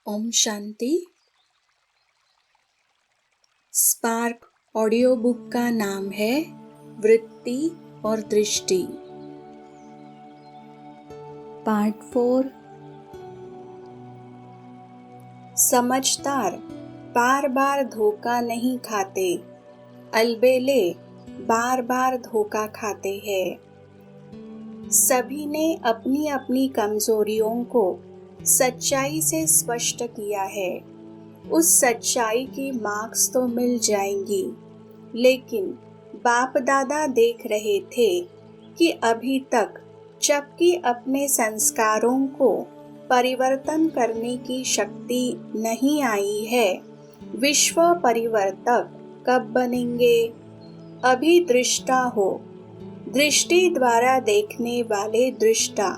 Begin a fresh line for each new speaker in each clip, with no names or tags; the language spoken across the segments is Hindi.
Om Shanti. Spark audio book का नाम है वृत्ति और दृष्टि। पार्ट 4। समझदार बार बार धोखा नहीं खाते, अलबेले बार बार धोखा खाते हैं। सभी ने अपनी अपनी कमजोरियों को सच्चाई से स्पष्ट किया है। उस सच्चाई की मार्क्स तो मिल जाएंगी, लेकिन बाप दादा देख रहे थे कि अभी तक जबकि अपने संस्कारों को परिवर्तन करने की शक्ति नहीं आई है, विश्व परिवर्तक कब बनेंगे? अभी दृष्टा हो, दृष्टि द्वारा देखने वाले दृष्टा।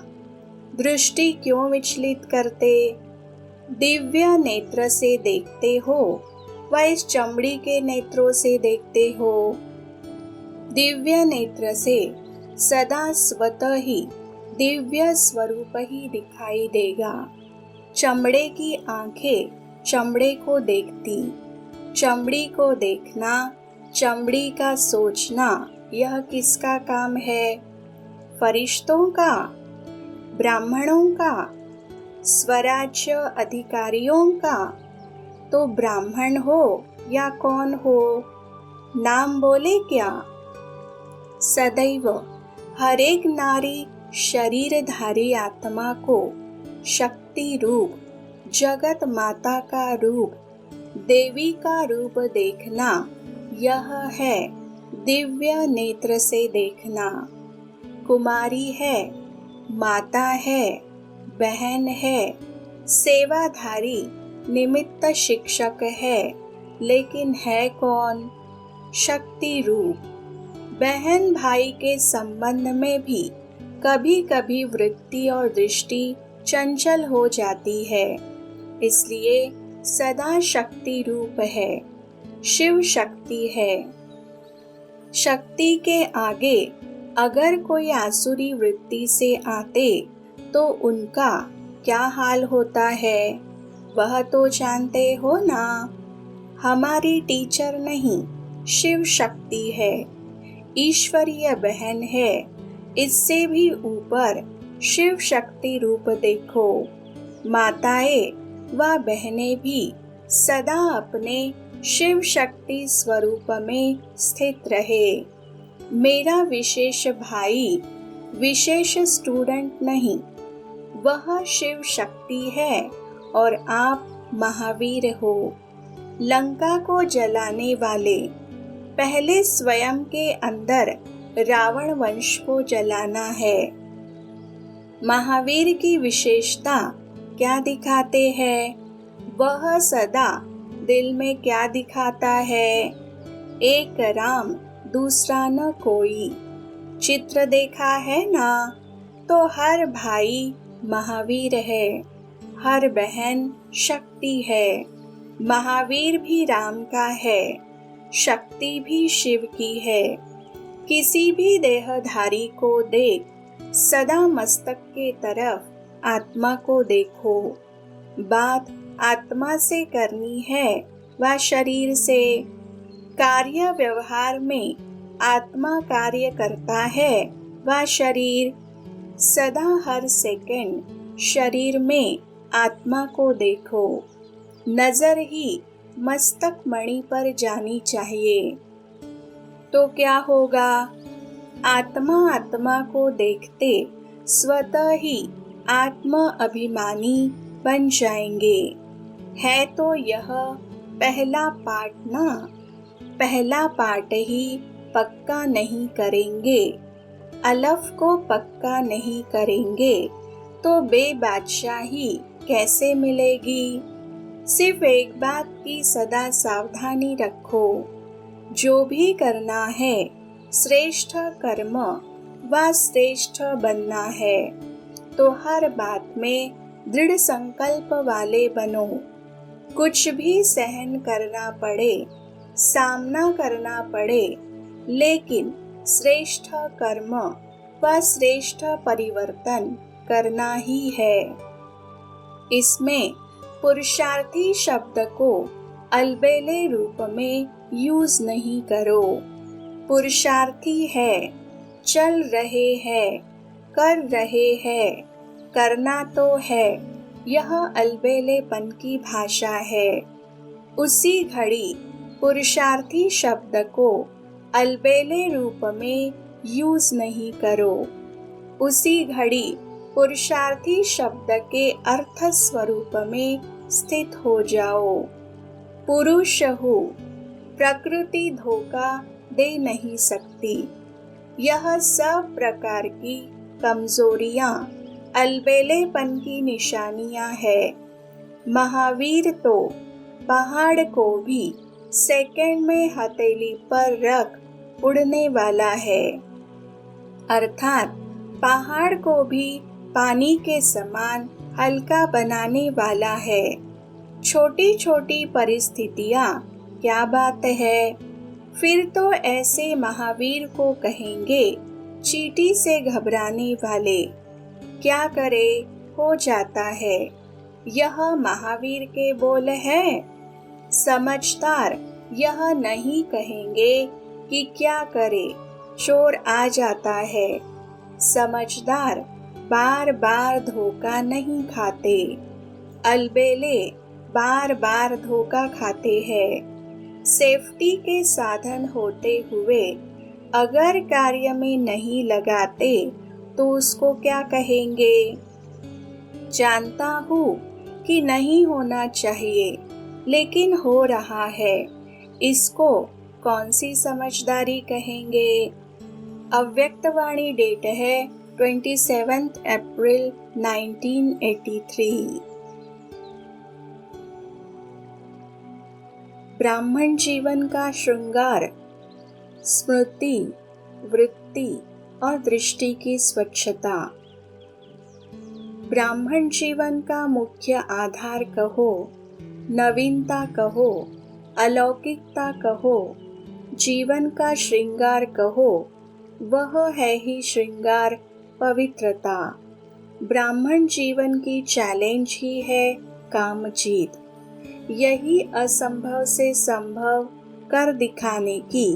दृष्टि क्यों विचलित करते? दिव्य नेत्र से देखते हो व इस चमड़ी के नेत्रों से देखते हो? दिव्य नेत्र से सदा स्वतः ही दिव्य स्वरूप ही दिखाई देगा। चमड़े की आंखें चमड़े को देखती, चमड़ी को देखना, चमड़ी का सोचना, यह किसका काम है? फरिश्तों का, ब्राह्मणों का, स्वराज्य अधिकारियों का? तो ब्राह्मण हो या कौन हो, नाम बोले क्या? सदैव हर एक नारी शरीरधारी आत्मा को शक्ति रूप, जगत माता का रूप, देवी का रूप देखना, यह है दिव्य नेत्र से देखना। कुमारी है, माता है, बहन है, सेवाधारी, निमित्त शिक्षक है, लेकिन है कौन? शक्ति रूप। बहन भाई के संबंध में भी कभी कभी वृत्ति और दृष्टि चंचल हो जाती है, इसलिए सदा शक्ति रूप है, शिव शक्ति है। शक्ति के आगे अगर कोई आसुरी वृत्ति से आते तो उनका क्या हाल होता है, वह तो जानते हो ना। हमारी टीचर नहीं, शिव शक्ति है, ईश्वरीय बहन है। इससे भी ऊपर शिव शक्ति रूप देखो। माताएं व बहनें भी सदा अपने शिव शक्ति स्वरूप में स्थित रहे। मेरा विशेष भाई विशेष स्टूडेंट नहीं, वह शिव शक्ति है और आप महावीर हो। लंका को जलाने वाले पहले स्वयं के अंदर रावण वंश को जलाना है। महावीर की विशेषता क्या दिखाते हैं? वह सदा दिल में क्या दिखाता है? एक राम दूसरा न कोई। चित्र देखा है ना? तो हर भाई महावीर है, हर बहन शक्ति है। महावीर भी राम का है, शक्ति भी शिव की है। किसी भी देहधारी को देख सदा मस्तक के तरफ आत्मा को देखो। बात आत्मा से करनी है व शरीर से। कार्य व्यवहार में आत्मा कार्य करता है व शरीर। सदा हर सेकंड शरीर में आत्मा को देखो। नजर ही मस्तक मणि पर जानी चाहिए। तो क्या होगा? आत्मा आत्मा को देखते स्वतः ही आत्म अभिमानी बन जाएंगे। है तो यह पहला पाठ ना। पहला पाठ ही पक्का नहीं करेंगे, अलफ को पक्का नहीं करेंगे तो बेबादशाही कैसे मिलेगी? सिर्फ एक बात की सदा सावधानी रखो, जो भी करना है श्रेष्ठ कर्म व श्रेष्ठ बनना है, तो हर बात में दृढ़ संकल्प वाले बनो। कुछ भी सहन करना पड़े, सामना करना पड़े, लेकिन श्रेष्ठ कर्म व श्रेष्ठ परिवर्तन करना ही है। इसमें पुरुषार्थी शब्द को अलबेले रूप में यूज नहीं करो। पुरुषार्थी है, चल रहे हैं, कर रहे हैं, करना तो है, यह अलबेलेपन की भाषा है। उसी घड़ी पुरुषार्थी शब्द को अलबेले रूप में यूज नहीं करो। उसी घड़ी पुरुषार्थी शब्द के अर्थ स्वरूप में स्थित हो जाओ। पुरुष हूँ, प्रकृति धोखा दे नहीं सकती। यह सब प्रकार की कमजोरियां अलबेलेपन की निशानियां है। महावीर तो पहाड़ को भी सेकंड में हथेली पर रख उड़ने वाला है, अर्थात पहाड़ को भी पानी के समान हल्का बनाने वाला है। छोटी छोटी परिस्थितियां क्या बात है। फिर तो ऐसे महावीर को कहेंगे चींटी से घबराने वाले। क्या करे, हो जाता है। यह महावीर के बोल है। समझदार यह नहीं कहेंगे कि क्या करे, चोर आ जाता है। समझदार बार बार धोखा नहीं खाते, अलबेले बार बार धोखा खाते हैं। सेफ्टी के साधन होते हुए अगर कार्य में नहीं लगाते तो उसको क्या कहेंगे। जानता हूँ कि नहीं होना चाहिए, लेकिन हो रहा है, इसको कौन सी समझदारी कहेंगे। अव्यक्तवाणी डेट है 27 अप्रैल 1983। ब्राह्मण जीवन का श्रृंगार स्मृति, वृत्ति और दृष्टि की स्वच्छता। ब्राह्मण जीवन का मुख्य आधार कहो, नवीनता कहो, अलौकिकता कहो, जीवन का श्रृंगार कहो, वह है ही श्रृंगार पवित्रता। ब्राह्मण जीवन की चैलेंज ही है कामजीत। यही असंभव से संभव कर दिखाने की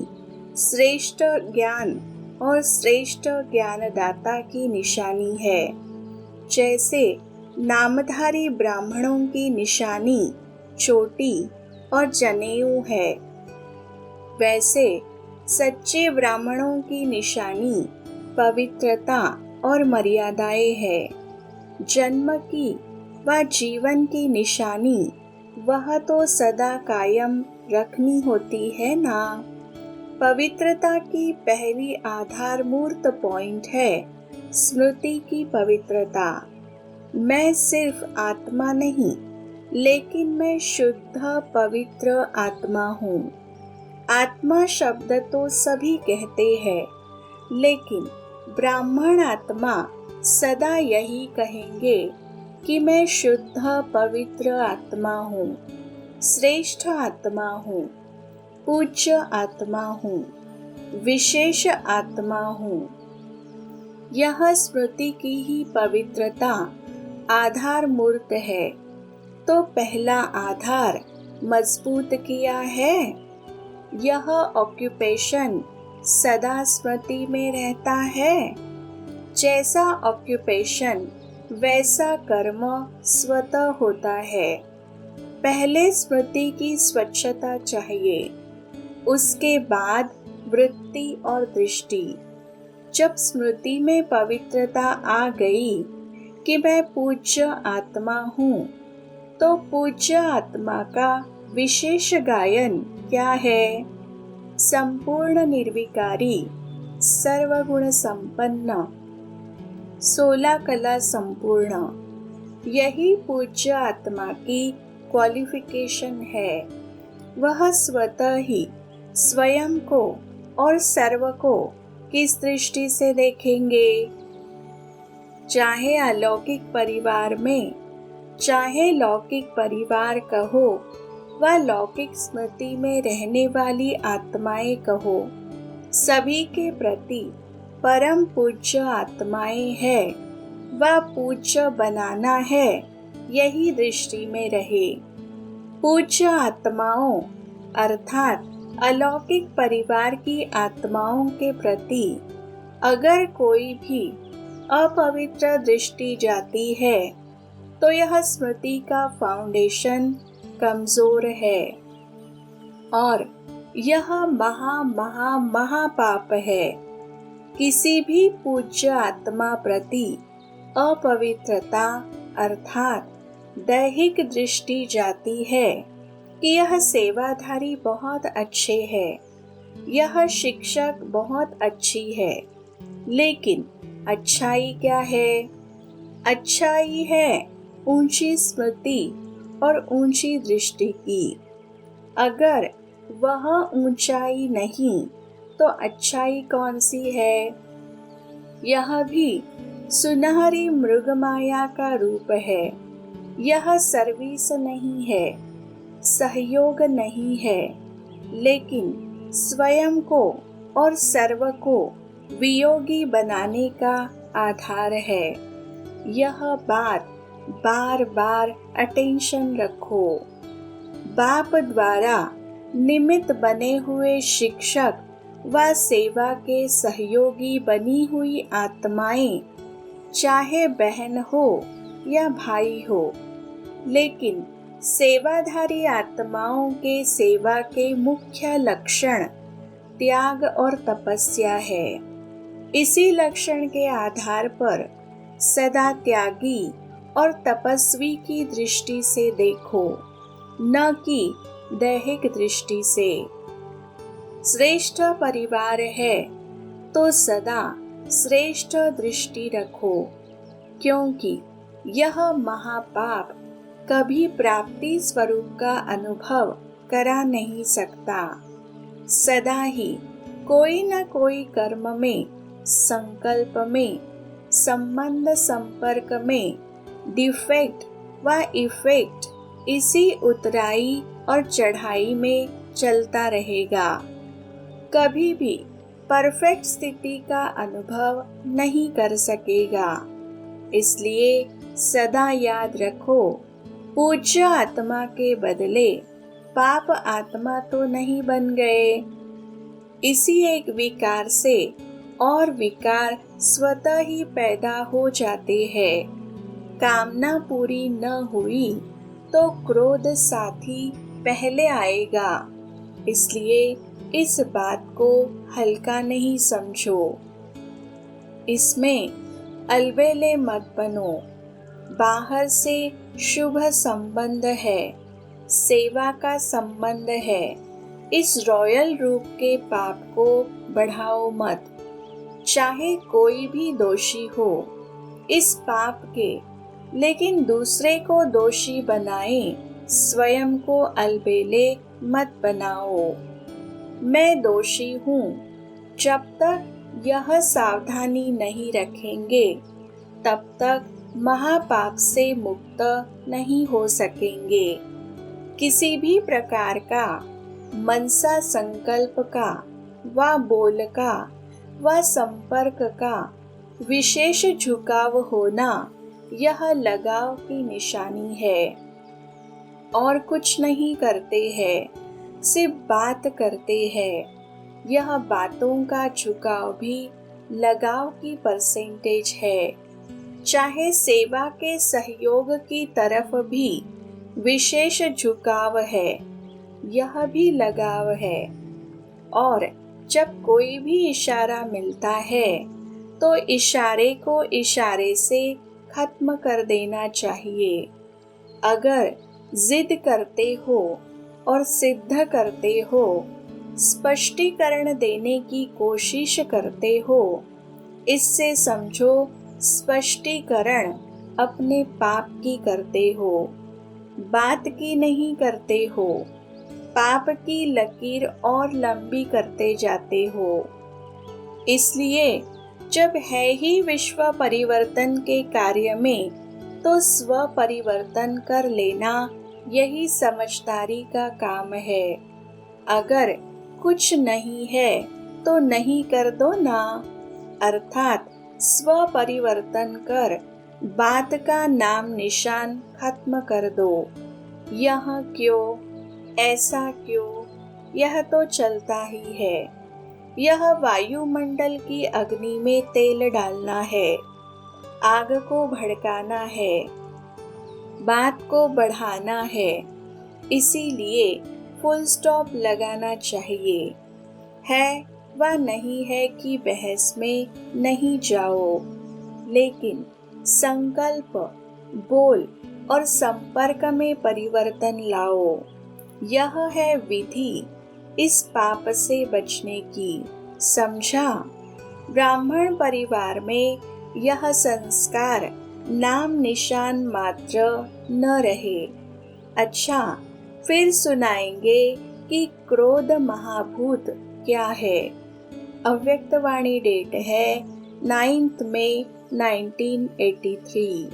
श्रेष्ठ ज्ञान और श्रेष्ठ ज्ञानदाता की निशानी है। जैसे नामधारी ब्राह्मणों की निशानी चोटी और जनेऊ है, वैसे सच्चे ब्राह्मणों की निशानी पवित्रता और मर्यादाएं है। जन्म की व जीवन की निशानी वह तो सदा कायम रखनी होती है ना। पवित्रता की पहली आधार मूर्त पॉइंट है स्मृति की पवित्रता। मैं सिर्फ आत्मा नहीं, लेकिन मैं शुद्ध पवित्र आत्मा हूँ। आत्मा शब्द तो सभी कहते हैं, लेकिन ब्राह्मण आत्मा सदा यही कहेंगे कि मैं शुद्ध पवित्र आत्मा हूँ, श्रेष्ठ आत्मा हूँ, पूज्य आत्मा हूँ, विशेष आत्मा हूँ। यह स्मृति की ही पवित्रता आधार मूर्त है। तो पहला आधार मजबूत किया है। यह ऑक्यूपेशन सदा स्मृति में रहता है। जैसा ऑक्यूपेशन वैसा कर्म स्वतः होता है। पहले स्मृति की स्वच्छता चाहिए, उसके बाद वृत्ति और दृष्टि। जब स्मृति में पवित्रता आ गई कि मैं पूज्य आत्मा हूँ, तो पूज्य आत्मा का विशेष गायन क्या है। संपूर्ण निर्विकारी, सर्वगुण संपन्न, 16 कला संपूर्ण, यही पूज्य आत्मा की क्वालिफिकेशन है। वह स्वतः ही स्वयं को और सर्व को किस दृष्टि से देखेंगे। चाहे अलौकिक परिवार में, चाहे लौकिक परिवार कहो व लौकिक स्मृति में रहने वाली आत्माएं कहो, सभी के प्रति परम पूज्य आत्माएं है व पूज्य बनाना है यही दृष्टि में रहे। पूज्य आत्माओं अर्थात अलौकिक परिवार की आत्माओं के प्रति अगर कोई भी अपवित्र दृष्टि जाती है तो यह स्मृति का फाउंडेशन कमजोर है और यह महापाप है। किसी भी पूज्य आत्मा प्रति अपवित्रता अर्थात दैहिक दृष्टि जाती है कि यह सेवाधारी बहुत अच्छे हैं, यह शिक्षक बहुत अच्छी है, लेकिन अच्छाई क्या है? अच्छाई है ऊंची स्मृति और ऊंची दृष्टि की। अगर वह ऊंचाई नहीं तो अच्छाई कौन सी है? यह भी सुनहरी मृगमाया का रूप है। यह सर्विस नहीं है, सहयोग नहीं है, लेकिन स्वयं को और सर्व को वियोगी बनाने का आधार है। यह बात बार बार अटेंशन रखो। बाप द्वारा निमित्त बने हुए शिक्षक व सेवा के सहयोगी बनी हुई आत्माएं चाहे बहन हो या भाई हो, लेकिन सेवाधारी आत्माओं के सेवा के मुख्य लक्षण त्याग और तपस्या है। इसी लक्षण के आधार पर सदा त्यागी और तपस्वी की दृष्टि से देखो, न कि दैहिक दृष्टि से। श्रेष्ठ परिवार है तो सदा श्रेष्ठ दृष्टि रखो, क्योंकि यह महापाप कभी प्राप्ति स्वरूप का अनुभव करा नहीं सकता। सदा ही कोई न कोई कर्म में, संकल्प में, संबंध संपर्क में डिफेक्ट व इफेक्ट इसी उतराई और चढ़ाई में चलता रहेगा। कभी भी परफेक्ट स्थिति का अनुभव नहीं कर सकेगा। इसलिए सदा याद रखो, पूज्य आत्मा के बदले पाप आत्मा तो नहीं बन गए। इसी एक विकार से और विकार स्वतः ही पैदा हो जाते हैं। कामना पूरी न हुई तो क्रोध साथी पहले आएगा। इसलिए इस बात को हल्का नहीं समझो। इसमें अलबेले मत बनो। बाहर से शुभ संबंध है, सेवा का संबंध है। इस रॉयल रूप के पाप को बढ़ाओ मत। चाहे कोई भी दोषी हो इस पाप के, लेकिन दूसरे को दोषी बनाए, स्वयं को अलबेले मत बनाओ। मैं दोषी हूँ, जब तक यह सावधानी नहीं रखेंगे तब तक महापाप से मुक्त नहीं हो सकेंगे। किसी भी प्रकार का मनसा संकल्प का व बोल का व संपर्क का विशेष झुकाव होना यह लगाव की निशानी है। और कुछ नहीं करते हैं, सिर्फ बात करते हैं। यह बातों का झुकाव भी लगाव की परसेंटेज है। चाहे सेवा के सहयोग की तरफ भी विशेष झुकाव है, यह भी लगाव है। और जब कोई भी इशारा मिलता है तो इशारे को इशारे से खत्म कर देना चाहिए। अगर जिद करते हो और सिद्ध करते हो, स्पष्टीकरण देने की कोशिश करते हो, इससे समझो स्पष्टीकरण अपने पाप की करते हो, बात की नहीं करते हो। पाप की लकीर और लंबी करते जाते हो। इसलिए जब है ही विश्व परिवर्तन के कार्य में, तो स्व परिवर्तन कर लेना यही समझदारी का काम है। अगर कुछ नहीं है तो नहीं कर दो ना, अर्थात स्व परिवर्तन कर बात का नाम निशान खत्म कर दो। यह क्यों, ऐसा क्यों, यह तो चलता ही है। यह वायुमंडल की अग्नि में तेल डालना है, आग को भड़काना है, बात को बढ़ाना है। इसीलिए फुल स्टॉप लगाना चाहिए। है व नहीं है कि बहस में नहीं जाओ, लेकिन संकल्प, बोल और संपर्क में परिवर्तन लाओ। यह है विधि इस पाप से बचने की, समझा? ब्राह्मण परिवार में यह संस्कार नाम निशान मात्र न रहे। अच्छा, फिर सुनाएंगे कि क्रोध महाभूत क्या है। अव्यक्तवाणी डेट है 9 मई 1983।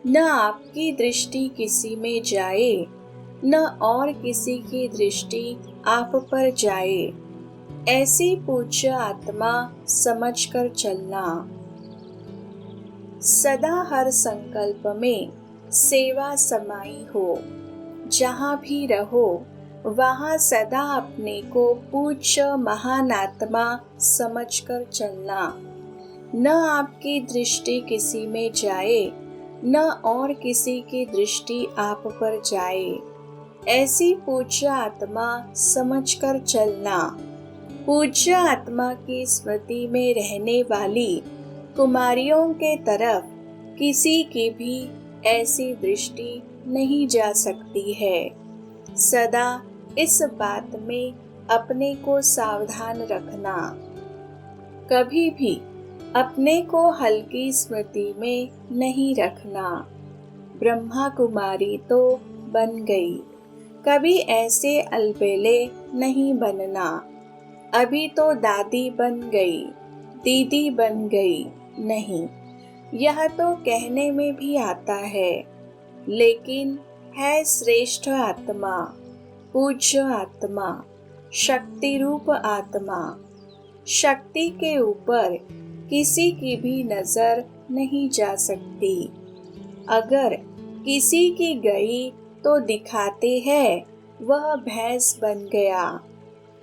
न आपकी दृष्टि किसी में जाए, न और किसी की दृष्टि आप पर जाए, ऐसी पूज्य आत्मा समझकर चलना। सदा हर संकल्प में सेवा समाई हो। जहाँ भी रहो वहाँ सदा अपने को पूज्य महान आत्मा समझकर चलना। न आपकी दृष्टि किसी में जाए, न और किसी की दृष्टि आप पर जाए, ऐसी पूज्य आत्मा समझकर चलना। पूज्य आत्मा की स्मृति में रहने वाली कुमारियों के तरफ किसी की भी ऐसी दृष्टि नहीं जा सकती है। सदा इस बात में अपने को सावधान रखना। कभी भी अपने को हल्की स्मृति में नहीं रखना। ब्रह्मा कुमारी तो बन गई, कभी ऐसे अलबेले नहीं बनना। अभी तो दादी बन गई, दीदी बन गई, नहीं, यह तो कहने में भी आता है, लेकिन है श्रेष्ठ आत्मा, पूज्य आत्मा, शक्ति रूप आत्मा। शक्ति के ऊपर किसी की भी नजर नहीं जा सकती। अगर किसी की गई तो दिखाते हैं वह भैंस बन गया,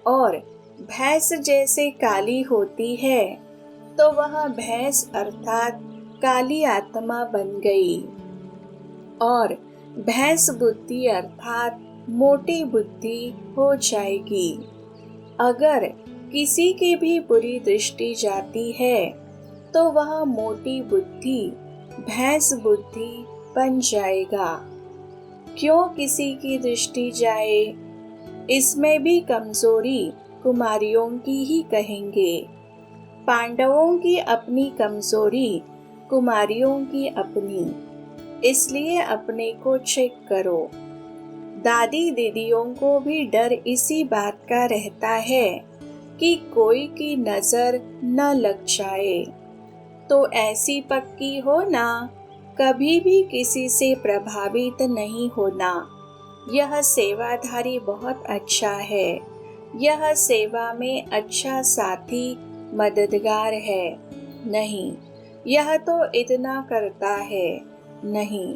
और भैंस जैसे काली होती है तो वह भैंस अर्थात काली आत्मा बन गई। और भैंस बुद्धि अर्थात मोटी बुद्धि हो जाएगी। अगर किसी की भी बुरी दृष्टि जाती है तो वह मोटी बुद्धि भैंस बुद्धि बन जाएगा। क्यों किसी की दृष्टि जाए? इसमें भी कमजोरी कुमारियों की ही कहेंगे। पांडवों की अपनी कमजोरी, कुमारियों की अपनी। इसलिए अपने को चेक करो। दादी दीदियों को भी डर इसी बात का रहता है कि कोई की नजर न लग जाए। तो ऐसी पक्की हो ना, कभी भी किसी से प्रभावित नहीं होना। यह सेवाधारी बहुत अच्छा है। यह सेवा में अच्छा साथी, मददगार है। नहीं, यह तो इतना करता है, नहीं,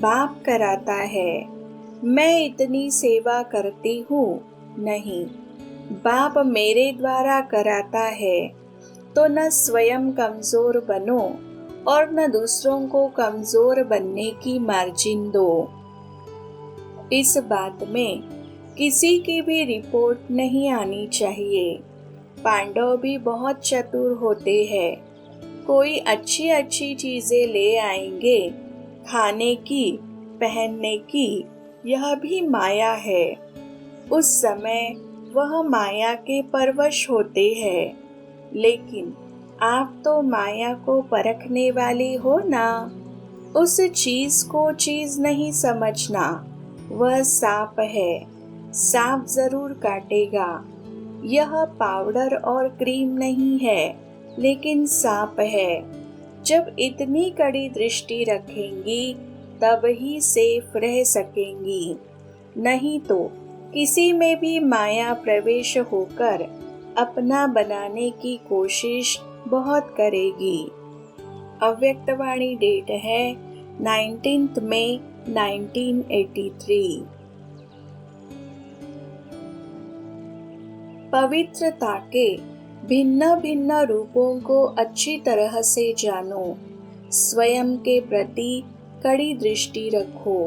बाप कराता है। मैं इतनी सेवा करती हूँ, नहीं, बाप मेरे द्वारा कराता है। तो न स्वयं कमजोर बनो और न दूसरों को कमजोर बनने की मार्जिन दो। इस बात में किसी की भी रिपोर्ट नहीं आनी चाहिए। पांडव भी बहुत चतुर होते हैं। कोई अच्छी अच्छी चीजें ले आएंगे, खाने की, पहनने की, यह भी माया है। उस समय वह माया के परवश होते हैं। लेकिन आप तो माया को परखने वाले हो ना। उस चीज को चीज नहीं समझना। वह सांप है, सांप जरूर काटेगा। यह पाउडर और क्रीम नहीं है, लेकिन सांप है। जब इतनी कड़ी दृष्टि रखेंगी तब ही सेफ रह सकेंगी। नहीं तो किसी में भी माया प्रवेश होकर अपना बनाने की कोशिश बहुत करेगी। अव्यक्तवाणी डेट है 19 मई 1983। पवित्रता के भिन्न भिन्न रूपों को अच्छी तरह से जानो। स्वयं के प्रति कड़ी दृष्टि रखो।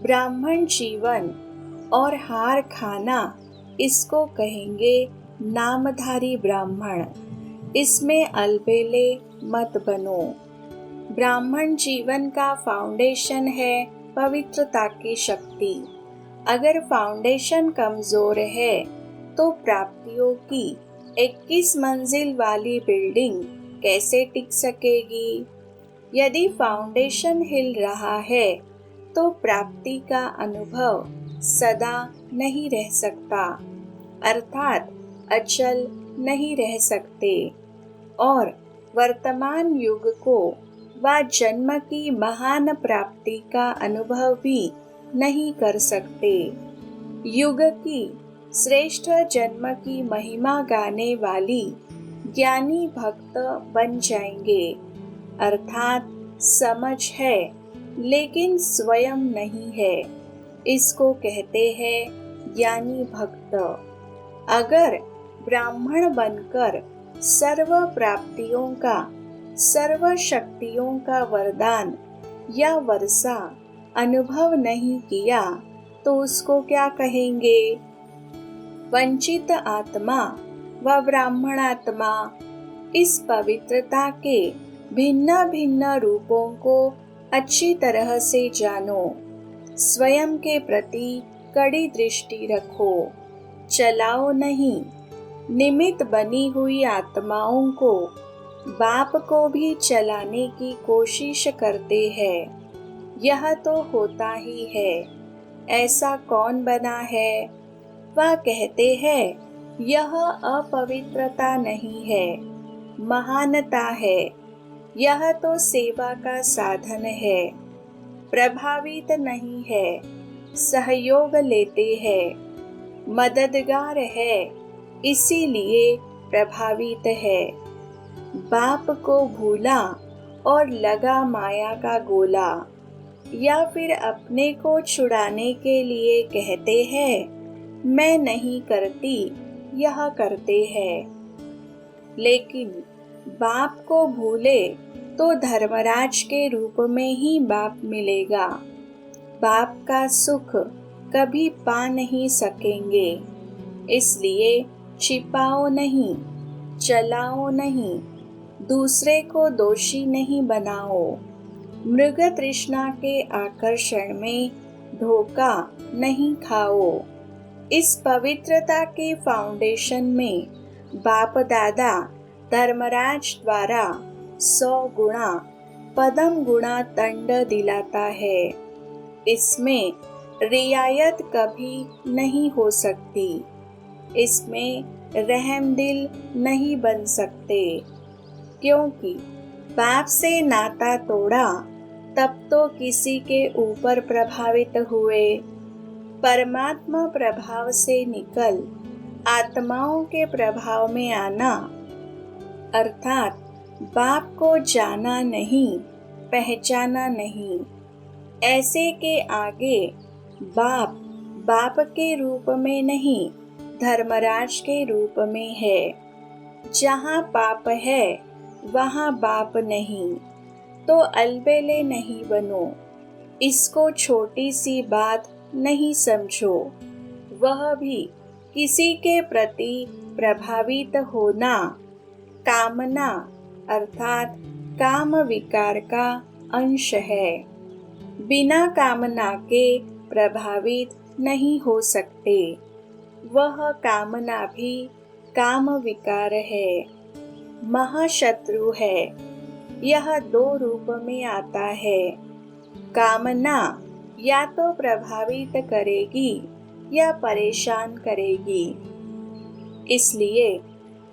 ब्राह्मण जीवन और हार खाना, इसको कहेंगे नामधारी ब्राह्मण। इसमें अलबेले मत बनो। ब्राह्मण जीवन का फाउंडेशन है पवित्रता की शक्ति। अगर फाउंडेशन कमजोर है तो प्राप्तियों की 21 मंजिल वाली बिल्डिंग कैसे टिक सकेगी? यदि फाउंडेशन हिल रहा है तो प्राप्ति का अनुभव सदा नहीं रह सकता, अर्थात अचल नहीं रह सकते, और वर्तमान युग को व जन्म की महान प्राप्ति का अनुभव भी नहीं कर सकते। युग की श्रेष्ठ जन्म की महिमा गाने वाली ज्ञानी भक्त बन जाएंगे, अर्थात समझ है लेकिन स्वयं नहीं है, इसको कहते हैं ज्ञानी भक्त। अगर ब्राह्मण बनकर सर्व प्राप्तियों का, सर्व शक्तियों का वरदान या वर्षा अनुभव नहीं किया तो उसको क्या कहेंगे? वंचित आत्मा व ब्राह्मण आत्मा। इस पवित्रता के भिन्न भिन्न रूपों को अच्छी तरह से जानो। स्वयं के प्रति कड़ी दृष्टि रखो। चलाओ नहीं। निमित्त बनी हुई आत्माओं को, बाप को भी चलाने की कोशिश करते हैं। यह तो होता ही है। ऐसा कौन बना है? वह कहते हैं यह अपवित्रता नहीं है, महानता है। यह तो सेवा का साधन है, प्रभावित नहीं है, सहयोग लेते हैं, मददगार है, इसीलिए प्रभावित है। बाप को भूला और लगा माया का गोला, या फिर अपने को छुड़ाने के लिए कहते हैं मैं नहीं करती, यह करते हैं। लेकिन बाप को भूले तो धर्मराज के रूप में ही बाप मिलेगा। बाप का सुख कभी पा नहीं सकेंगे। इसलिए छिपाओ नहीं, चलाओ नहीं, दूसरे को दोषी नहीं बनाओ। मृग तृष्णा के आकर्षण में धोखा नहीं खाओ। इस पवित्रता के फाउंडेशन में बाप दादा धर्मराज द्वारा 100 गुणा पदम गुणा दंड दिलाता है। इसमें रियायत कभी नहीं हो सकती। इसमें रहमदिल नहीं बन सकते, क्योंकि बाप से नाता तोड़ा तब तो किसी के ऊपर प्रभावित हुए। परमात्मा प्रभाव से निकल आत्माओं के प्रभाव में आना, अर्थात बाप को जाना नहीं, पहचाना नहीं। ऐसे के आगे बाप बाप के रूप में नहीं, धर्मराज के रूप में है। जहाँ पाप है वहाँ बाप नहीं, तो अलबेले नहीं बनो। इसको छोटी सी बात नहीं समझो। वह भी किसी के प्रति प्रभावित होना कामना अर्थात काम विकार का अंश है। बिना कामना के प्रभावित नहीं हो सकते। वह कामना भी काम विकार है, महाशत्रु है। यह 2 रूप में आता है। कामना या तो प्रभावित करेगी या परेशान करेगी। इसलिए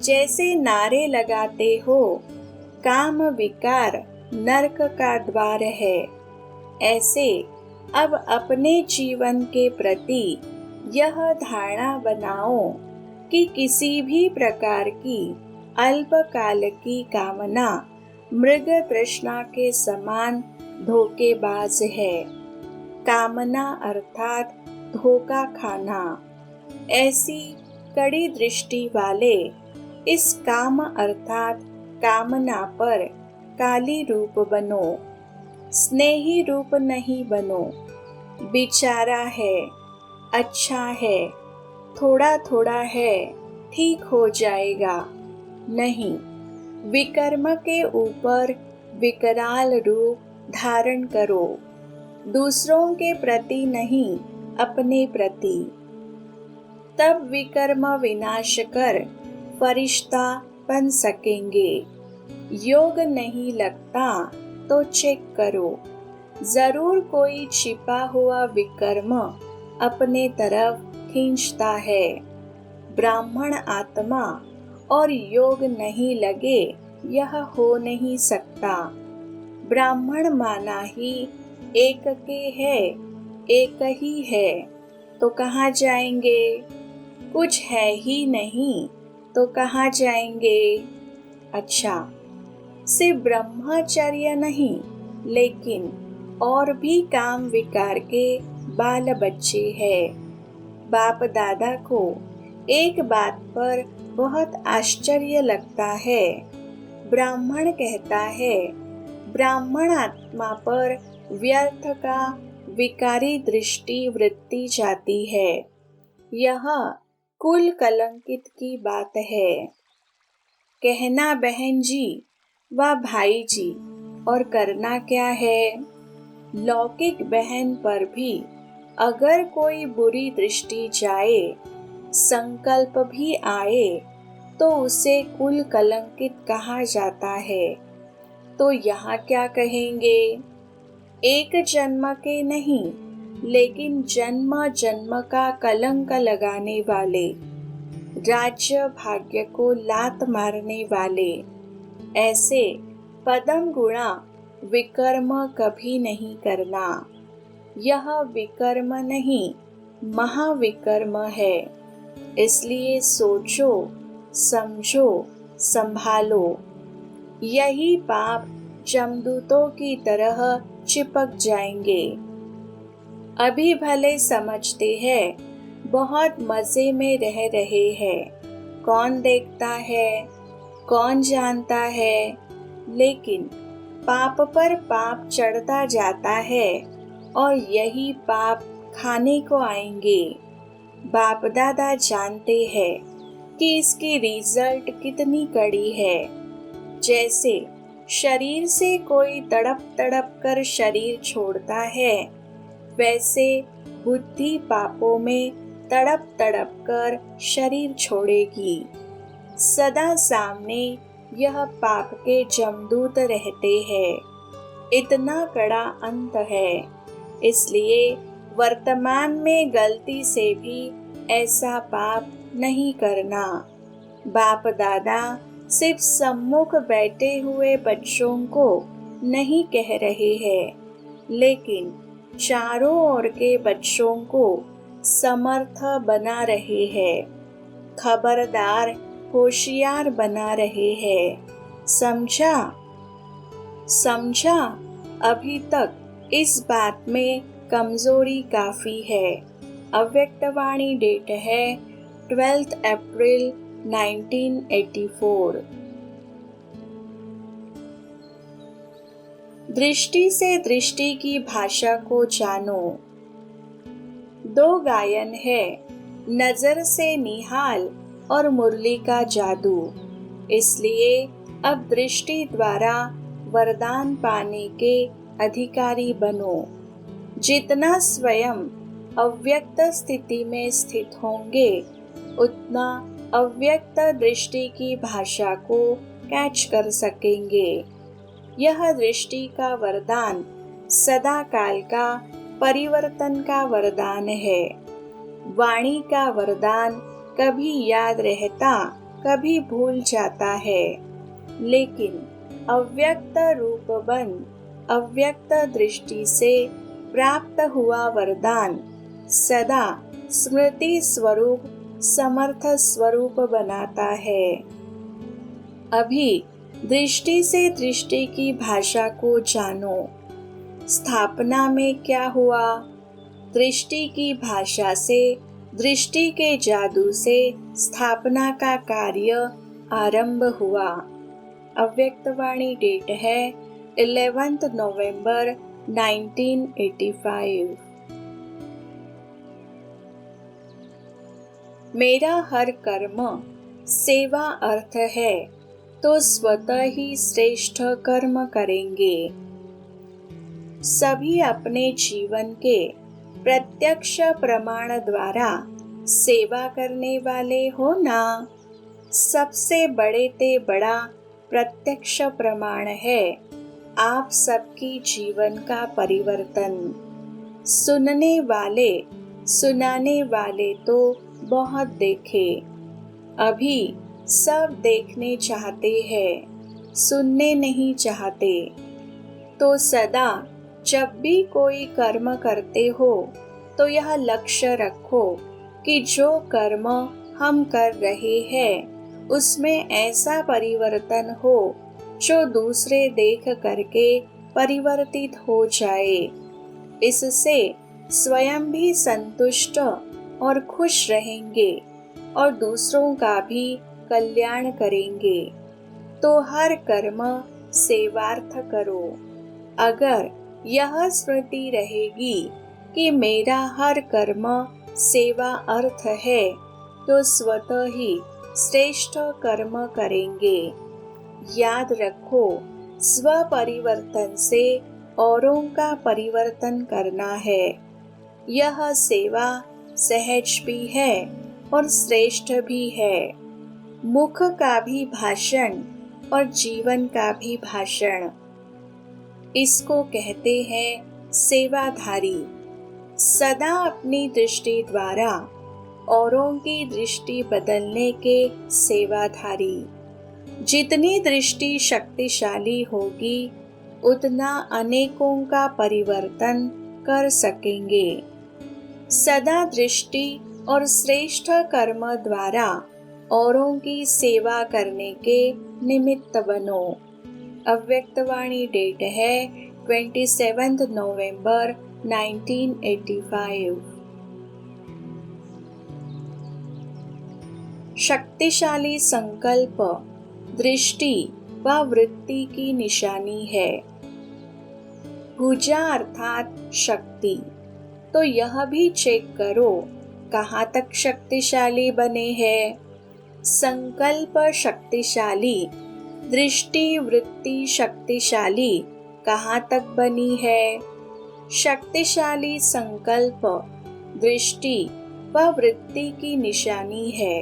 जैसे नारे लगाते हो काम विकार नरक का द्वार है, ऐसे अब अपने जीवन के प्रति यह धारणा बनाओ कि किसी भी प्रकार की अल्पकाल की कामना मृग तृष्णा के समान धोखेबाज है। कामना अर्थात धोखा खाना। ऐसी कड़ी दृष्टि वाले इस काम अर्थात कामना पर काली रूप बनो, स्नेही रूप नहीं बनो। बेचारा है, अच्छा है, थोड़ा थोड़ा है, ठीक हो जाएगा, नहीं। विकर्म के ऊपर विकराल रूप धारण करो, दूसरों के प्रति नहीं, अपने प्रति। तब विकर्म विनाश कर फरिश्ता बन सकेंगे। योग नहीं लगता तो चेक करो, जरूर कोई छिपा हुआ विकर्म अपने तरफ खींचता है। ब्राह्मण आत्मा और योग नहीं लगे, यह हो नहीं सकता। ब्राह्मण माना ही एक के है, एक ही है, तो कहाँ जाएंगे? कुछ है ही नहीं तो कहाँ जाएंगे? अच्छा, सिर्फ ब्रह्मचर्य नहीं, लेकिन और भी काम विकार के बाल बच्चे हैं। बाप दादा को एक बात पर बहुत आश्चर्य लगता है। ब्राह्मण कहता है, ब्राह्मण आत्मा पर व्यर्थ का विकारी दृष्टि वृत्ति जाती है। यह कुल कलंकित की बात है। कहना बहन जी व भाई जी, और करना क्या है? लौकिक बहन पर भी अगर कोई बुरी दृष्टि जाए, संकल्प भी आए, तो उसे कुल कलंकित कहा जाता है। तो यहाँ क्या कहेंगे? एक जन्म के नहीं, लेकिन जन्म जन्म का कलंक लगाने वाले, राज्य भाग्य को लात मारने वाले, ऐसे पदम गुणा विकर्म कभी नहीं करना। यह विकर्म नहीं, महाविकर्म है। इसलिए सोचो, समझो, संभालो। यही पाप जमदूतों की तरह चिपक जाएंगे। अभी भले समझते हैं बहुत मजे में रह रहे हैं, कौन देखता है, कौन जानता है, लेकिन पाप पर पाप चढ़ता जाता है और यही पाप खाने को आएंगे। बाप दादा जानते हैं कि इसकी रिजल्ट कितनी कड़ी है। जैसे शरीर से कोई तड़प तड़प कर शरीर छोड़ता है, वैसे बुद्धि पापों में तड़प तड़प कर शरीर छोड़ेगी। सदा सामने यह पाप के जमदूत रहते हैं। इतना कड़ा अंत है। इसलिए वर्तमान में गलती से भी ऐसा पाप नहीं करना। बाप दादा सिर्फ सम्मुख बैठे हुए बच्चों को नहीं कह रहे हैं, लेकिन चारों ओर के बच्चों को समर्थ बना रहे हैं, खबरदार होशियार बना रहे हैं। समझा? समझा? अभी तक इस बात में कमजोरी काफी है। अव्यक्तवाणी डेट है 12 अप्रैल 1984। दृष्टि से दृष्टि की भाषा को जानो। दो गायन है, नजर से निहाल और मुरली का जादू। इसलिए अब दृष्टि द्वारा वरदान पाने के अधिकारी बनो। जितना स्वयं अव्यक्त स्थिति में स्थित होंगे, उतना अव्यक्त दृष्टि की भाषा को कैच कर सकेंगे। यह दृष्टि का वरदान सदा काल का परिवर्तन का वरदान है। वाणी का वरदान कभी याद रहता, कभी भूल जाता है, लेकिन अव्यक्त रूप बन अव्यक्त दृष्टि से प्राप्त हुआ वरदान सदा स्मृति स्वरूप समर्थ स्वरूप बनाता है। अभी दृष्टि से दृष्टि की भाषा को जानो। स्थापना में क्या हुआ? दृष्टि की भाषा से, दृष्टि के जादू से स्थापना का कार्य आरंभ हुआ। अव्यक्तवाणी डेट है 11 नवंबर 1985। मेरा हर कर्म सेवा अर्थ है तो स्वतः ही श्रेष्ठ कर्म करेंगे। सभी अपने जीवन के प्रत्यक्ष प्रमाण द्वारा सेवा करने वाले हो ना। सबसे बड़े ते बड़ा प्रत्यक्ष प्रमाण है आप सबकी जीवन का परिवर्तन। सुनने वाले, सुनाने वाले तो बहुत देखे, अभी सब देखने चाहते हैं, सुनने नहीं चाहते। तो सदा जब भी कोई कर्म करते हो तो यह लक्ष्य रखो कि जो कर्म हम कर रहे हैं उसमें ऐसा परिवर्तन हो जो दूसरे देख करके परिवर्तित हो जाए। इससे स्वयं भी संतुष्ट और खुश रहेंगे और दूसरों का भी कल्याण करेंगे। तो हर कर्म सेवार्थ करो। अगर यह स्मृति रहेगी कि मेरा हर कर्म सेवा अर्थ है तो स्वतः ही श्रेष्ठ कर्म करेंगे। याद रखो, स्व परिवर्तन से औरों का परिवर्तन करना है। यह सेवा सहज भी है और श्रेष्ठ भी है। मुख का भी भाषण और जीवन का भी भाषण। इसको कहते हैं सेवाधारी। सदा अपनी दृष्टि द्वारा औरों की दृष्टि बदलने के सेवाधारी। जितनी दृष्टि शक्तिशाली होगी उतना अनेकों का परिवर्तन कर सकेंगे। सदा दृष्टि और श्रेष्ठ कर्म द्वारा औरों की सेवा करने के निमित्त बनो। अव्यक्तवाणी डेट है 27 नवंबर 1985। शक्तिशाली संकल्प दृष्टि व वृत्ति की निशानी है। भुजा अर्थात शक्ति। तो यह भी चेक करो कहाँ तक शक्तिशाली बने हैं। संकल्प शक्तिशाली, दृष्टि वृत्ति शक्तिशाली कहाँ तक बनी है। शक्तिशाली संकल्प दृष्टि व वृत्ति की निशानी है।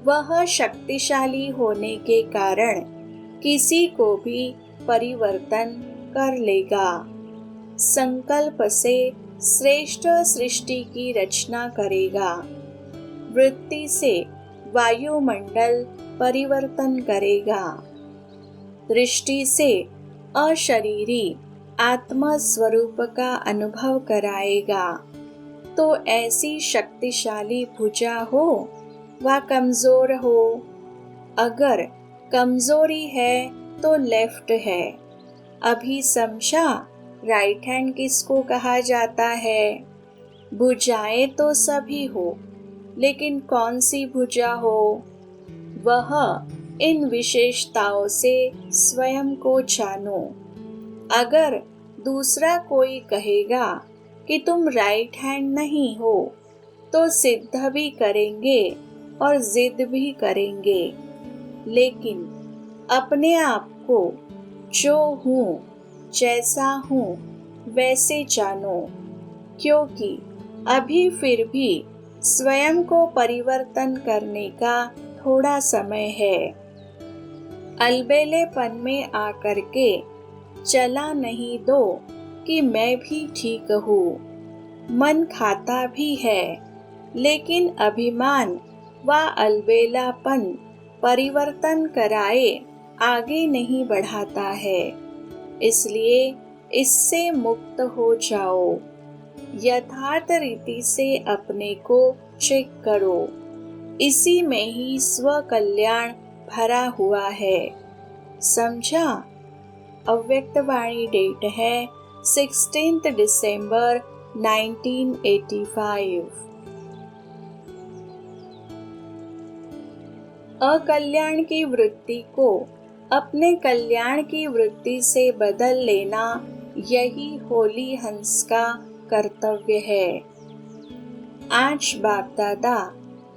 वह शक्तिशाली होने के कारण किसी को भी परिवर्तन कर लेगा। संकल्प से श्रेष्ठ सृष्टि की रचना करेगा। वृत्ति से वायुमंडल परिवर्तन करेगा। दृष्टि से अशरीरी आत्मा स्वरूप का अनुभव कराएगा। तो ऐसी शक्तिशाली भुजा हो व कमजोर हो। अगर कमजोरी है तो लेफ्ट है। अभी समझा राइट हैंड किसको कहा जाता है। भुजाएं तो सभी हो, लेकिन कौन सी भुजा हो, वह इन विशेषताओं से स्वयं को जानो। अगर दूसरा कोई कहेगा कि तुम राइट हैंड नहीं हो तो सिद्ध भी करेंगे और जिद भी करेंगे, लेकिन अपने आप को जो हूँ, जैसा हूँ वैसे जानो, क्योंकि अभी फिर भी स्वयं को परिवर्तन करने का थोड़ा समय है। अलबेलेपन में आकर के चला नहीं दो कि मैं भी ठीक हूँ। मन खाता भी है, लेकिन अभिमान व अलबेलापन परिवर्तन कराए आगे नहीं बढ़ाता है। इसलिए इससे मुक्त हो जाओ। यथार्थ रीति से अपने को चेक करो। इसी में ही स्व कल्याण भरा हुआ है। समझा? अव्यक्त वाणी डेट है 16 दिसंबर 1985। अकल्याण की वृत्ति को अपने कल्याण की वृत्ति से बदल लेना, यही होली हंस का कर्तव्य है। आज बाप दादा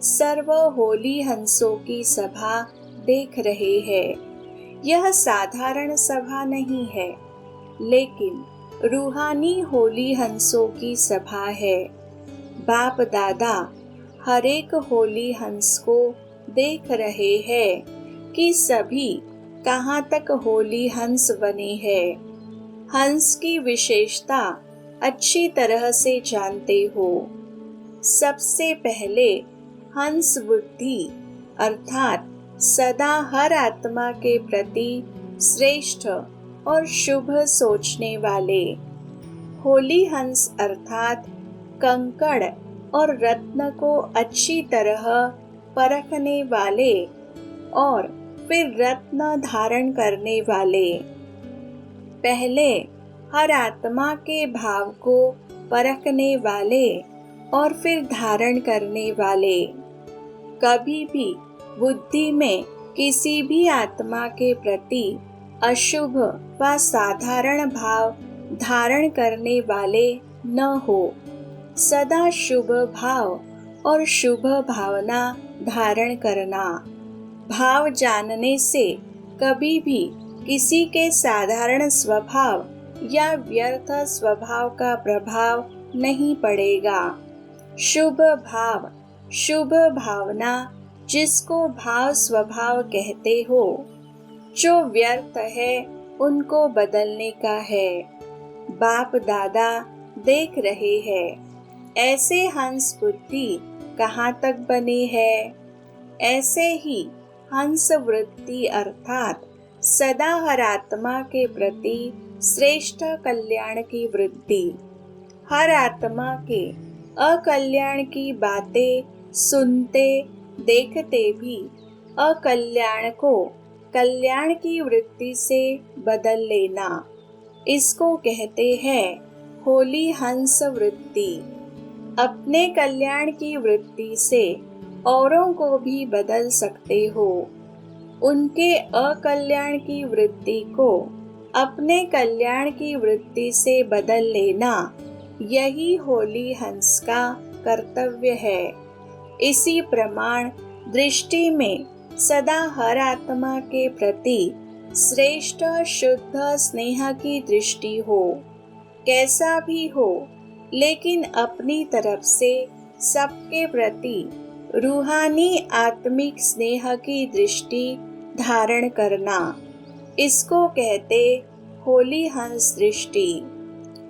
सर्व होली हंसों की सभा देख रहे हैं। यह साधारण सभा नहीं है, लेकिन रूहानी होली हंसों की सभा है। बाप दादा हर एक होली हंस को देख रहे हैं कि सभी कहाँ तक होली हंस बने हैं। हंस की विशेषता अच्छी तरह से जानते हो। सबसे पहले हंस बुद्धि अर्थात सदा हर आत्मा के प्रति श्रेष्ठ और शुभ सोचने वाले। होली हंस अर्थात कंकड़ और रत्न को अच्छी तरह परखने वाले और फिर रत्न धारण करने वाले। पहले हर आत्मा के भाव को परखने वाले और फिर धारण करने वाले। कभी भी बुद्धि में किसी भी आत्मा के प्रति अशुभ व साधारण भाव धारण करने वाले न हो। सदा शुभ भाव और शुभ भावना धारण करना। भाव जानने से कभी भी किसी के साधारण स्वभाव या व्यर्थ स्वभाव का प्रभाव नहीं पड़ेगा। शुभ भाव, शुभ भावना जिसको भाव स्वभाव कहते हो, जो व्यर्थ है उनको बदलने का है। बाप दादा देख रहे हैं ऐसे हंस बुद्धि कहाँ तक बने है। ऐसे ही हंस वृत्ति अर्थात सदा हर आत्मा के प्रति श्रेष्ठ कल्याण की वृद्धि। हर आत्मा के अकल्याण की बातें सुनते देखते भी अकल्याण को कल्याण की वृत्ति से बदल लेना, इसको कहते हैं होली हंस वृत्ति। अपने कल्याण की वृत्ति से औरों को भी बदल सकते हो। उनके अकल्याण की वृत्ति को अपने कल्याण की वृत्ति से बदल लेना, यही होली हंस का कर्तव्य है। इसी प्रमाण दृष्टि में सदा हर आत्मा के प्रति श्रेष्ठ शुद्ध स्नेह की दृष्टि हो। कैसा भी हो, लेकिन अपनी तरफ से सबके प्रति रूहानी आत्मिक स्नेह की दृष्टि धारण करना, इसको कहते होली हंस दृष्टि।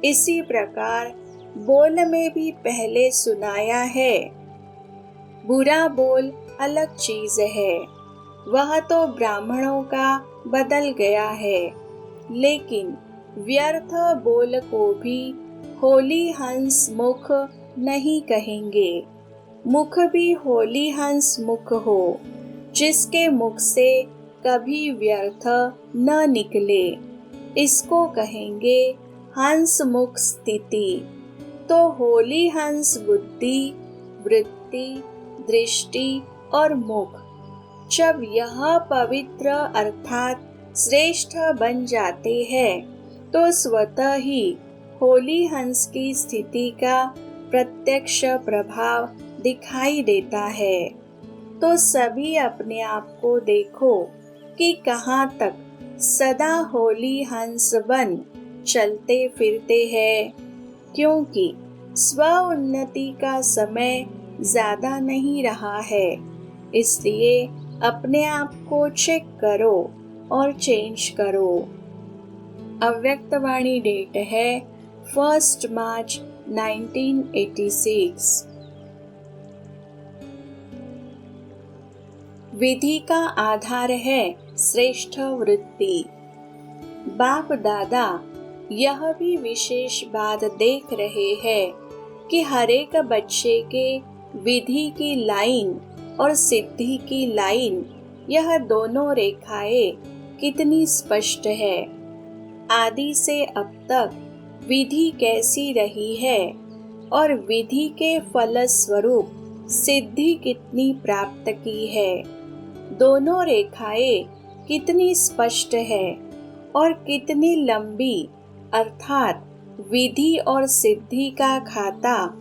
इसी प्रकार बोल में भी पहले सुनाया है, बुरा बोल अलग चीज है, वह तो ब्राह्मणों का बदल गया है। लेकिन व्यर्थ बोल को भी होली हंस मुख नहीं कहेंगे। मुख भी होली हंस मुख हो, जिसके मुख से कभी व्यर्थ न निकले, इसको कहेंगे हंस मुख स्थिति। तो होली हंस बुद्धि, वृत्ति, दृष्टि और मुख जब यह पवित्र अर्थात श्रेष्ठ बन जाते हैं, तो स्वतः ही होली हंस की स्थिति का प्रत्यक्ष प्रभाव दिखाई देता है। तो सभी अपने आप को देखो कि कहाँ तक सदा होली हंस बन चलते फिरते हैं, क्योंकि स्व उन्नति का समय ज्यादा नहीं रहा है। इसलिए अपने आप को चेक करो और चेंज करो। अव्यक्त वाणी डेट है 1 मार्च 1986। विधि का आधार है श्रेष्ठ वृत्ति। बाप दादा यह भी विशेष बात देख रहे हैं कि हर एक बच्चे के विधि की लाइन और सिद्धि की लाइन यह दोनों रेखाएं कितनी स्पष्ट है। आदि से अब तक विधि कैसी रही है और विधि के फलस्वरूप सिद्धि कितनी प्राप्त की है। दोनों रेखाएं कितनी स्पष्ट है और कितनी लंबी, अर्थात विधि और सिद्धि का खाता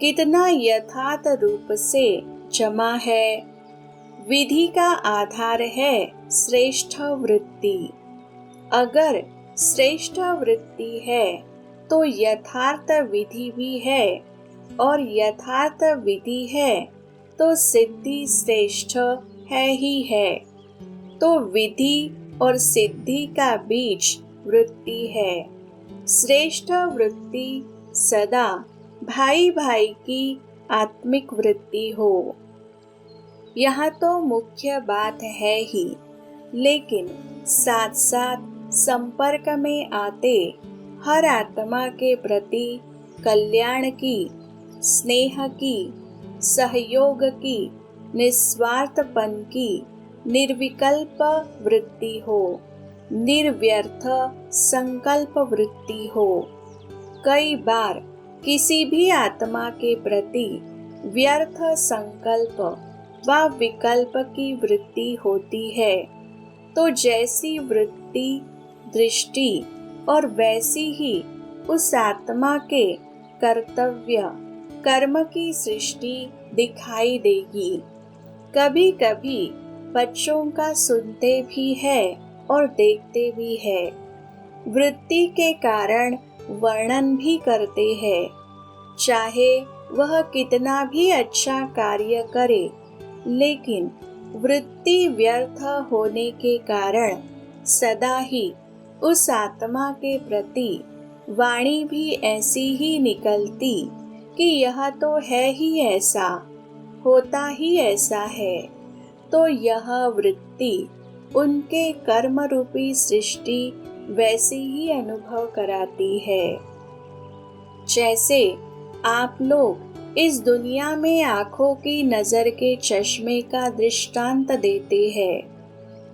कितना यथार्थ रूप से जमा है। विधि का आधार है श्रेष्ठ वृत्ति। अगर श्रेष्ठ वृत्ति है तो यथार्थ विधि भी है, और यथार्थ विधि है तो सिद्धि श्रेष्ठ है ही है। तो विधि और सिद्धि का बीज वृत्ति है। श्रेष्ठ वृत्ति सदा भाई भाई की आत्मिक वृत्ति हो। यह तो मुख्य बात है ही, लेकिन साथ साथ संपर्क में आते हर आत्मा के प्रति कल्याण की, स्नेह की, सहयोग की, निस्वार्थपन की निर्विकल्प वृत्ति हो, निर्व्यर्थ संकल्प वृत्ति हो। कई बार किसी भी आत्मा के प्रति व्यर्थ संकल्प व विकल्प की वृत्ति होती है, तो जैसी वृत्ति, दृष्टि और वैसी ही उस आत्मा के कर्तव्य, कर्म की सृष्टि दिखाई देगी। कभी कभी बच्चों का सुनते भी है और देखते भी है। वृत्ति के कारण वर्णन भी करते हैं। चाहे वह कितना भी अच्छा कार्य करे, लेकिन वृत्ति व्यर्थ होने के कारण सदा ही उस आत्मा के प्रति वाणी भी ऐसी ही निकलती कि यह तो है ही ऐसा, होता ही ऐसा है। तो यह वृत्ति उनके कर्म रूपी सृष्टि वैसी ही अनुभव कराती है। जैसे आप लोग इस दुनिया में आँखों की नजर के चश्मे का दृष्टांत देते हैं।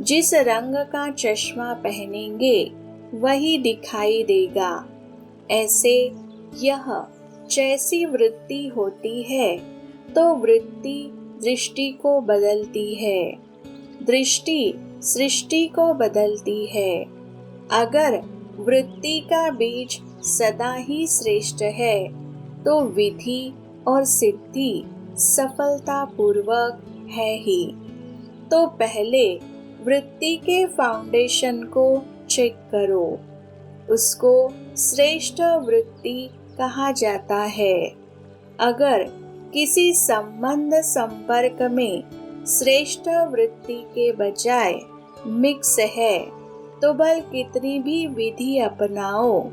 जिस रंग का चश्मा पहनेंगे वही दिखाई देगा। ऐसे यह जैसी वृत्ति होती है तो वृत्ति दृष्टि को बदलती है, दृष्टि सृष्टि को बदलती है। अगर वृत्ति का बीज सदा ही श्रेष्ठ है तो विधि और सिद्धि सफलतापूर्वक है ही। तो पहले वृत्ति के फाउंडेशन को चेक करो। उसको श्रेष्ठ वृत्ति कहा जाता है। अगर किसी संबंध संपर्क में श्रेष्ठ वृत्ति के बजाय मिक्स है तो भले कितनी भी विधि अपनाओ,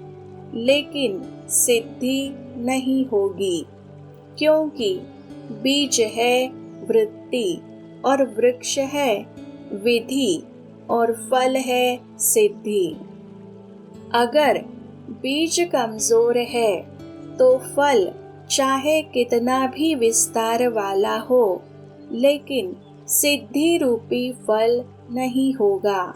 लेकिन सिद्धि नहीं होगी, क्योंकि बीज है वृत्ति और वृक्ष है विधि और फल है सिद्धि। अगर बीज कमजोर है तो फल चाहे कितना भी विस्तार वाला हो, लेकिन सिद्धि रूपी फल नहीं होगा।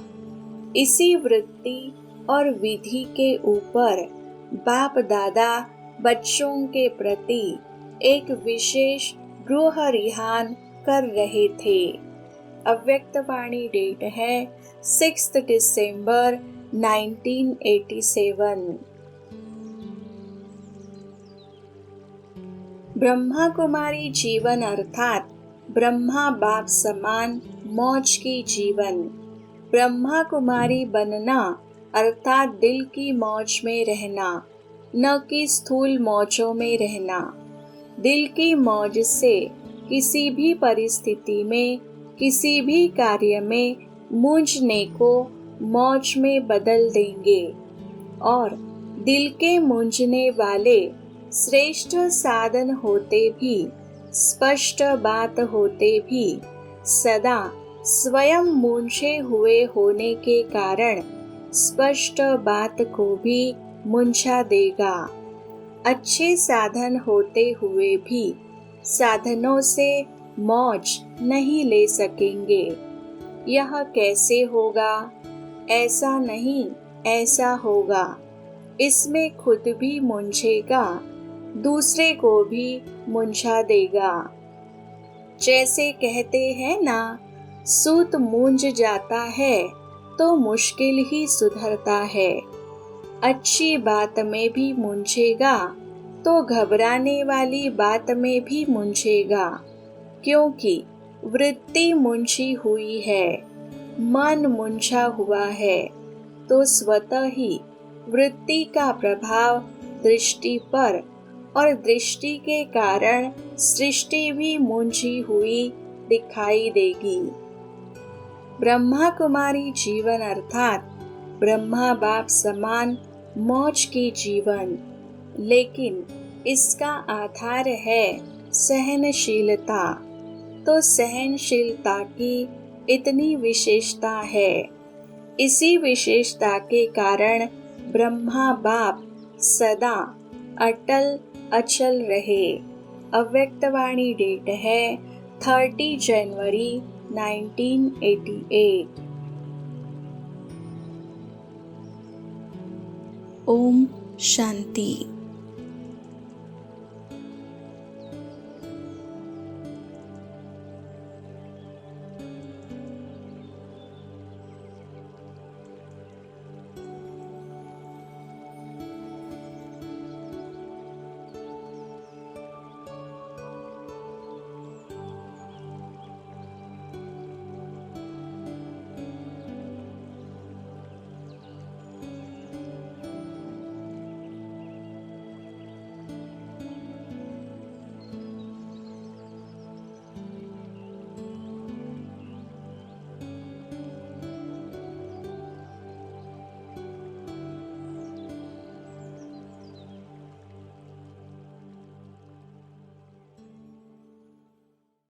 इसी वृत्ति और विधि के ऊपर बाप दादा बच्चों के प्रति एक विशेष गृह रिहान कर रहे थे। अव्यक्तवाणी डेट है 6 दिसंबर 1987। ब्रह्मा कुमारी जीवन अर्थात ब्रह्मा बाप समान मौज की जीवन। ब्रह्मा कुमारी बनना अर्थात दिल की मौज में रहना, न कि स्थूल मौजों में रहना। दिल की मौज से किसी भी परिस्थिति में, किसी भी कार्य में मूंझने को मौज में बदल देंगे। और दिल के मूंझने वाले श्रेष्ठ साधन होते भी, स्पष्ट बात होते भी, सदा स्वयं मूंझे हुए होने के कारण स्पष्ट बात को भी मुंझा देगा। अच्छे साधन होते हुए भी साधनों से मौज नहीं ले सकेंगे। यह कैसे होगा, ऐसा नहीं ऐसा होगा, इसमें खुद भी मूंझेगा, दूसरे को भी मूंझा देगा। जैसे कहते हैं ना, सूत मूंझ जाता है तो मुश्किल ही सुधरता है। अच्छी बात में भी मूंझेगा तो घबराने वाली बात में भी मूंझेगा, क्योंकि वृत्ति मूंझी हुई है, मन मूंझा हुआ है, तो स्वतः ही वृत्ति का प्रभाव दृष्टि पर और दृष्टि के कारण सृष्टि भी मूंझी हुई दिखाई देगी। ब्रह्मा कुमारी जीवन अर्थात ब्रह्मा बाप समान मौज की जीवन, लेकिन इसका आधार है सहनशीलता। तो सहनशीलता की इतनी विशेषता है, इसी विशेषता के कारण ब्रह्मा बाप सदा अटल अचल रहे। अव्यक्तवाणी डेट है 30 जनवरी 1988। ओम शांति।